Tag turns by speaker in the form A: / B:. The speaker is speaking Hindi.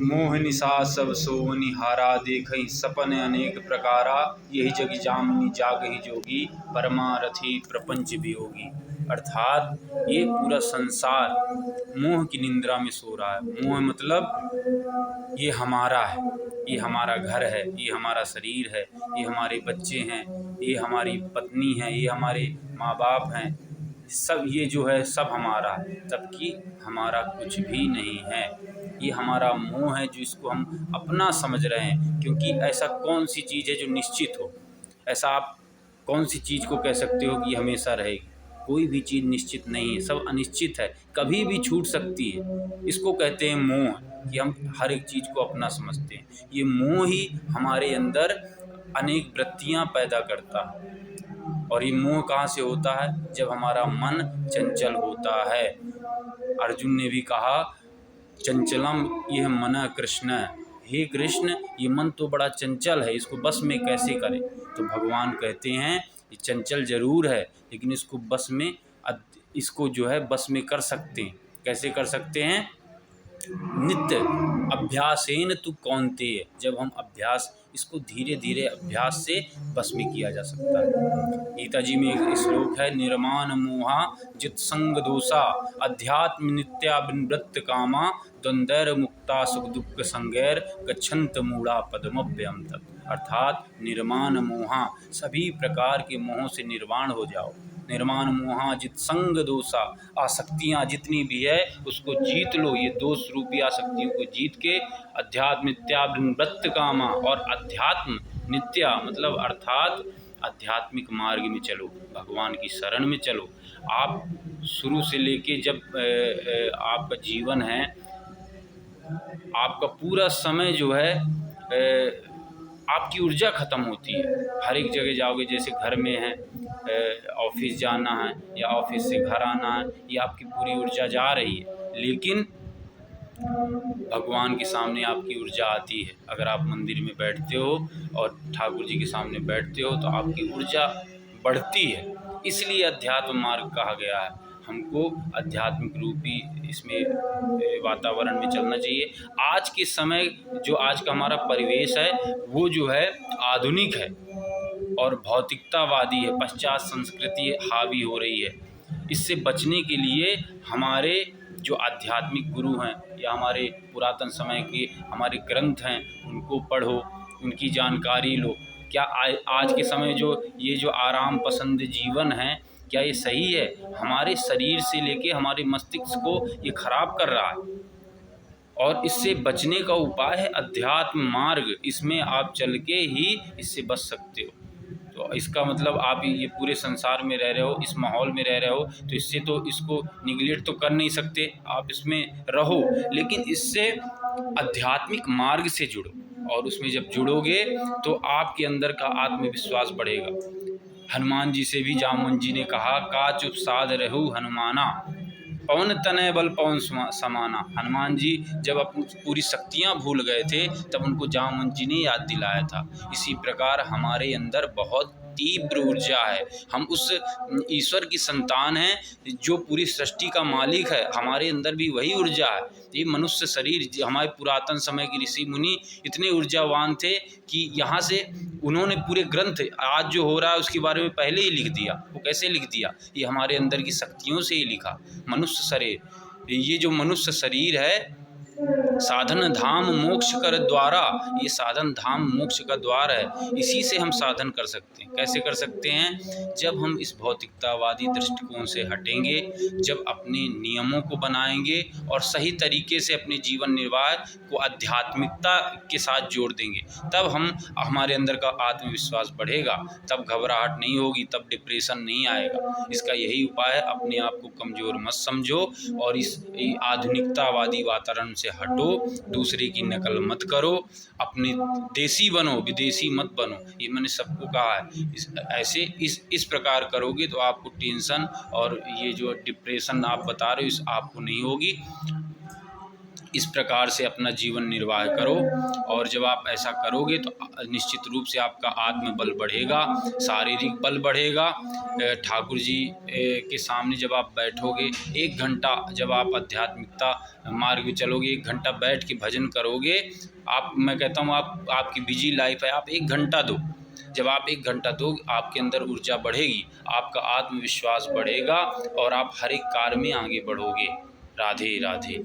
A: मोह निशा सब सोवनि हारा, देखहि सपन अनेक प्रकारा, यही जग जामिनी जागहि जोगी, परमारथी प्रपंच वियोगी। अर्थात ये पूरा संसार मोह की निंद्रा में सो रहा है। मोह मतलब ये हमारा है, ये हमारा घर है, ये हमारा शरीर है, ये हमारे बच्चे हैं, ये हमारी पत्नी है, ये हमारे माँ बाप हैं, सब ये जो है सब हमारा है, जबकि हमारा कुछ भी नहीं है। ये हमारा मोह है जो इसको हम अपना समझ रहे हैं। क्योंकि ऐसा कौन सी चीज़ है जो निश्चित हो? ऐसा आप कौन सी चीज़ को कह सकते हो कि हमेशा रहेगी? कोई भी चीज़ निश्चित नहीं है, सब अनिश्चित है, कभी भी छूट सकती है। इसको कहते हैं मोह, कि हम हर एक चीज़ को अपना समझते हैं। ये मोह ही हमारे अंदर अनेक वृत्तियाँ पैदा करता है। और ये मोह कहाँ से होता है? जब हमारा मन चंचल होता है। अर्जुन ने भी कहा, चंचलम यह मन कृष्ण, हे कृष्ण ये मन तो बड़ा चंचल है, इसको बस में कैसे करें? तो भगवान कहते हैं ये चंचल जरूर है, लेकिन इसको बस में इसको जो है बस में कर सकते हैं। कैसे कर सकते हैं? नित्य अभ्यासेन तु कौन्तेय, जब हम अभ्यास इसको धीरे धीरे अभ्यास से बस में किया जा सकता है। गीता जी में एक श्लोक है, निर्माण मोहा जित संग दोषा, अध्यात्म नित्या विनवृत्त कामा, द्वंद्वैर मुक्ता सुख दुख संगैर, गच्छन्त मूढ़ा पदमभ्यम तत्। अर्थात निर्माण मोहा, सभी प्रकार के मोहों से निर्वाण हो जाओ। निर्माण मोहा जित संग दोषा, आसक्तियाँ जितनी भी है उसको जीत लो। ये दोष रूपी आसक्तियों को जीत के अध्यात्म नित्या विनवृत्त कामा, और अध्यात्म नित्या मतलब अर्थात आध्यात्मिक मार्ग में चलो, भगवान की शरण में चलो। आप शुरू से लेके जब आपका जीवन है, आपका पूरा समय जो है आपकी ऊर्जा ख़त्म होती है। हर एक जगह जाओगे, जैसे घर में है, ऑफिस जाना है या ऑफिस से घर आना है, ये आपकी पूरी ऊर्जा जा रही है। लेकिन भगवान के सामने आपकी ऊर्जा आती है। अगर आप मंदिर में बैठते हो और ठाकुर जी के सामने बैठते हो तो आपकी ऊर्जा बढ़ती है। इसलिए अध्यात्म मार्ग कहा गया है। हमको आध्यात्मिक रूपी इसमें वातावरण में चलना चाहिए। आज के समय जो आज का हमारा परिवेश है वो जो है आधुनिक है और भौतिकतावादी है, पश्चात संस्कृति हावी हो रही है। इससे बचने के लिए हमारे जो आध्यात्मिक गुरु हैं या हमारे पुरातन समय के हमारे ग्रंथ हैं उनको पढ़ो, उनकी जानकारी लो। क्या आज के समय जो ये जो आराम पसंद जीवन है, क्या ये सही है? हमारे शरीर से लेके हमारे मस्तिष्क को ये खराब कर रहा है। और इससे बचने का उपाय है अध्यात्म मार्ग। इसमें आप चल के ही इससे बच सकते हो। तो इसका मतलब आप ये पूरे संसार में रह रहे हो, इस माहौल में रह रहे हो, तो इससे तो इसको निगलेक्ट तो कर नहीं सकते। आप इसमें रहो, लेकिन इससे आध्यात्मिक मार्ग से जुड़ो। और उसमें जब जुड़ोगे तो आपके अंदर का आत्मविश्वास बढ़ेगा। हनुमान जी से भी जामुन जी ने कहा, का चुप साध रहु हनुमाना, पवन तनय बल पवन समाना। हनुमान जी जब अपनी पूरी शक्तियाँ भूल गए थे तब उनको जामुन जी ने याद दिलाया था। इसी प्रकार हमारे अंदर बहुत तीव्र ऊर्जा है। हम उस ईश्वर की संतान हैं जो पूरी सृष्टि का मालिक है। हमारे अंदर भी वही ऊर्जा है। ये मनुष्य शरीर, हमारे पुरातन समय के ऋषि मुनि इतने ऊर्जावान थे कि यहाँ से उन्होंने पूरे ग्रंथ आज जो हो रहा है उसके बारे में पहले ही लिख दिया। वो कैसे लिख दिया? ये हमारे अंदर की शक्तियों से ही लिखा। मनुष्य शरीर, ये जो मनुष्य शरीर है, साधन धाम मोक्ष कर द्वारा, ये साधन धाम मोक्ष का द्वार है। इसी से हम साधन कर सकते हैं। कैसे कर सकते हैं? जब हम इस भौतिकतावादी दृष्टिकोण से हटेंगे, जब अपने नियमों को बनाएंगे और सही तरीके से अपने जीवन निर्वाह को आध्यात्मिकता के साथ जोड़ देंगे, तब हमारे अंदर का आत्मविश्वास बढ़ेगा, तब घबराहट नहीं होगी, तब डिप्रेशन नहीं आएगा। इसका यही उपाय है, अपने आप को कमज़ोर मत समझो और इस आधुनिकतावादी वातावरण से हटो, दूसरे की नकल मत करो, अपने देसी बनो, विदेशी मत बनो। ये मैंने सबको कहा है। इस प्रकार करोगे तो आपको टेंशन और ये जो डिप्रेशन आप बता रहे हो इस आपको नहीं होगी। इस प्रकार से अपना जीवन निर्वाह करो। और जब आप ऐसा करोगे तो निश्चित रूप से आपका आत्मबल बढ़ेगा, शारीरिक बल बढ़ेगा। ठाकुर जी के सामने जब आप बैठोगे 1 घंटा, जब आप आध्यात्मिकता मार्ग में चलोगे, 1 घंटा बैठ के भजन करोगे, मैं कहता हूँ आपकी बिजी लाइफ है, आप 1 घंटा दो। जब आप 1 घंटा दो, आपके अंदर ऊर्जा बढ़ेगी, आपका आत्मविश्वास बढ़ेगा और आप हर एक कार्य में आगे बढ़ोगे। राधे राधे।